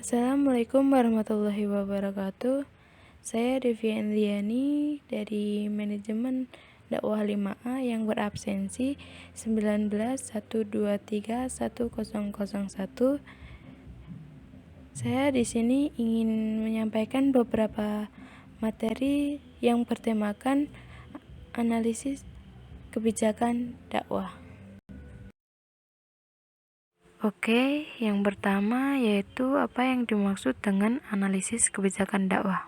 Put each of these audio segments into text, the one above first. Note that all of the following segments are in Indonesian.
Assalamualaikum warahmatullahi wabarakatuh. Saya Devi Andriani dari Manajemen Dakwah 5A yang berabsensi 19123101. Saya di sini ingin menyampaikan beberapa materi yang bertemakan analisis kebijakan dakwah. Oke, yang pertama yaitu apa yang dimaksud dengan analisis kebijakan dakwah.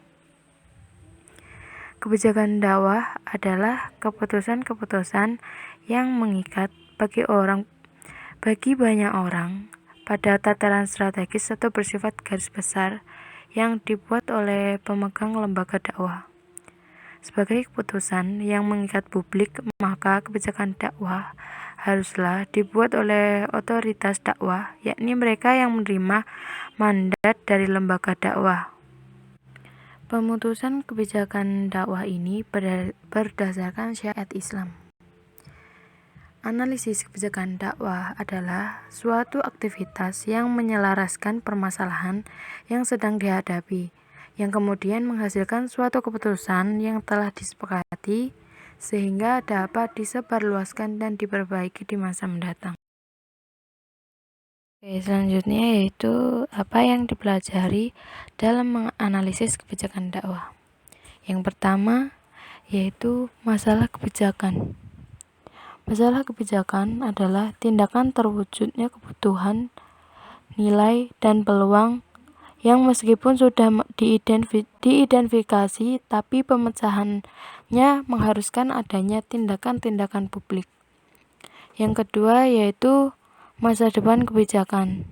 Kebijakan dakwah adalah keputusan-keputusan yang mengikat bagi banyak orang pada tataran strategis atau bersifat garis besar yang dibuat oleh pemegang lembaga dakwah. Sebagai keputusan yang mengikat publik, maka kebijakan dakwah haruslah dibuat oleh otoritas dakwah, yakni mereka yang menerima mandat dari lembaga dakwah. Pemutusan kebijakan dakwah ini berdasarkan syariat Islam. Analisis kebijakan dakwah adalah suatu aktivitas yang menyelaraskan permasalahan yang sedang dihadapi, yang kemudian menghasilkan suatu keputusan yang telah disepakati sehingga dapat disebarluaskan dan diperbaiki di masa mendatang. Oke, selanjutnya yaitu apa yang dipelajari dalam menganalisis kebijakan dakwah. Yang pertama yaitu masalah kebijakan. Masalah kebijakan adalah tindakan terwujudnya kebutuhan, nilai, dan peluang yang meskipun sudah diidentifikasi tapi pemecahannya mengharuskan adanya tindakan-tindakan publik. Yang kedua yaitu masa depan kebijakan,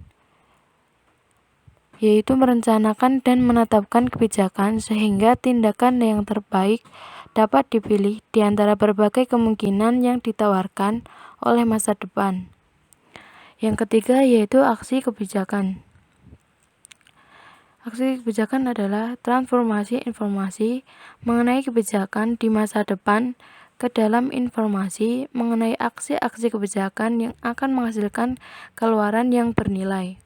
yaitu merencanakan dan menetapkan kebijakan sehingga tindakan yang terbaik dapat dipilih di antara berbagai kemungkinan yang ditawarkan oleh masa depan. Yang ketiga yaitu aksi kebijakan. Aksi kebijakan adalah transformasi informasi mengenai kebijakan di masa depan ke dalam informasi mengenai aksi-aksi kebijakan yang akan menghasilkan keluaran yang bernilai.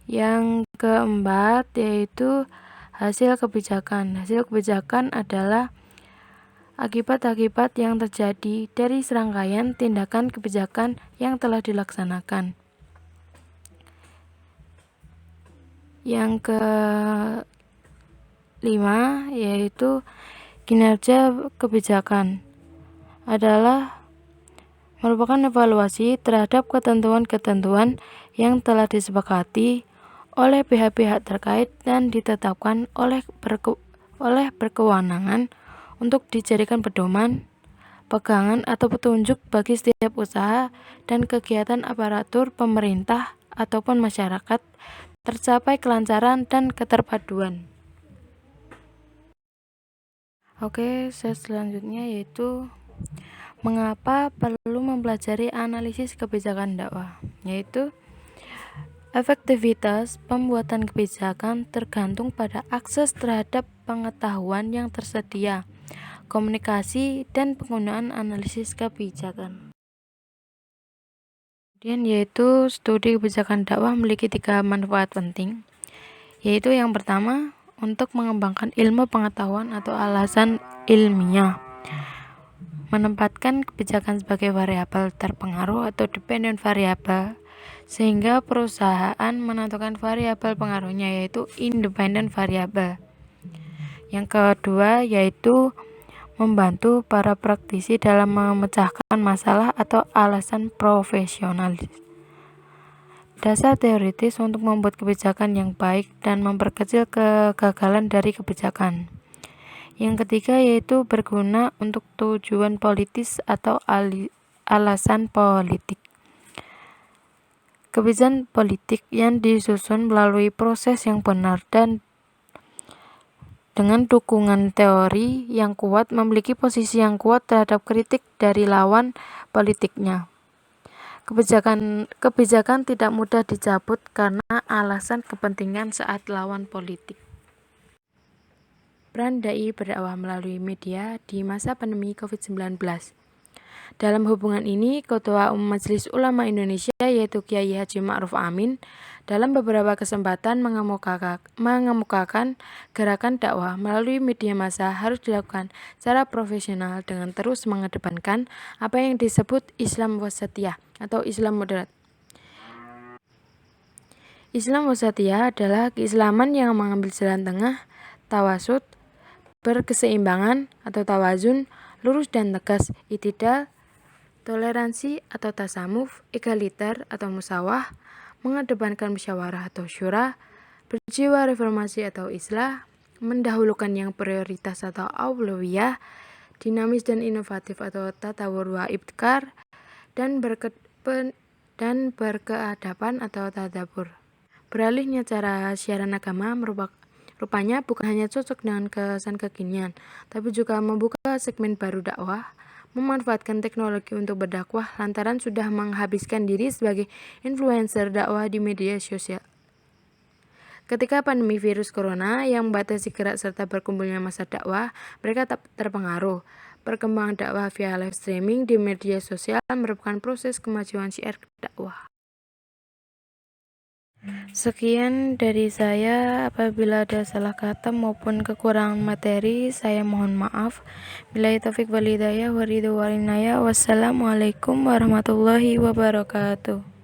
Yang keempat yaitu hasil kebijakan. Hasil kebijakan adalah akibat-akibat yang terjadi dari serangkaian tindakan kebijakan yang telah dilaksanakan. Yang kelima yaitu kinerja kebijakan adalah merupakan evaluasi terhadap ketentuan-ketentuan yang telah disepakati oleh pihak-pihak terkait dan ditetapkan oleh berkewenangan untuk dijadikan pedoman, pegangan atau petunjuk bagi setiap usaha dan kegiatan aparatur pemerintah ataupun masyarakat tercapai kelancaran dan keterpaduan. Oke, selanjutnya yaitu mengapa perlu mempelajari analisis kebijakan dakwah, yaitu efektivitas pembuatan kebijakan tergantung pada akses terhadap pengetahuan yang tersedia, komunikasi, dan penggunaan analisis kebijakan. Kemudian yaitu studi kebijakan dakwah memiliki 3 manfaat penting, yaitu yang pertama untuk mengembangkan ilmu pengetahuan atau alasan ilmiah, menempatkan kebijakan sebagai variabel terpengaruh atau dependent variable sehingga perusahaan menentukan variabel pengaruhnya yaitu independent variable. Yang kedua yaitu membantu para praktisi dalam memecahkan masalah atau alasan profesionalis. Dasar teoritis untuk membuat kebijakan yang baik dan memperkecil kegagalan dari kebijakan. Yang ketiga yaitu berguna untuk tujuan politis atau alasan politik. Kebijakan politik yang disusun melalui proses yang benar dan dengan dukungan teori yang kuat memiliki posisi yang kuat terhadap kritik dari lawan politiknya. Kebijakan tidak mudah dicabut karena alasan kepentingan saat lawan politik. Peran dai berdakwah melalui media di masa pandemi COVID-19. Dalam hubungan ini, Ketua Umum Majelis Ulama Indonesia yaitu Kiai Haji Ma'ruf Amin dalam beberapa kesempatan mengemukakan gerakan dakwah melalui media massa harus dilakukan secara profesional dengan terus mengedepankan apa yang disebut Islam wasatiyah atau Islam moderat. Islam wasatiyah adalah keislaman yang mengambil jalan tengah, tawasud, berkeseimbangan atau tawazun, lurus dan tegas, itidal, toleransi atau tasamuf, egaliter atau musawah, mengedepankan musyawarah atau syura, berjiwa reformasi atau islah, mendahulukan yang prioritas atau aulawiyah, dinamis dan inovatif atau tatawur wa ibtikar, dan berkeadaban atau tadabur. Beralihnya cara siaran agama rupanya bukan hanya cocok dengan kesan kekinian, tapi juga membuka segmen baru dakwah, memanfaatkan teknologi untuk berdakwah lantaran sudah menghabiskan diri sebagai influencer dakwah di media sosial. Ketika pandemi virus corona yang membatasi gerak serta berkumpulnya masa dakwah, mereka tak terpengaruh. Perkembangan dakwah via live streaming di media sosial merupakan proses kemajuan syiar dakwah. Sekian dari saya. Apabila ada salah kata maupun kekurangan materi, saya mohon maaf. Billahi taufik wal hidayah wa ridho wal inayah. Wassalamualaikum warahmatullahi wabarakatuh.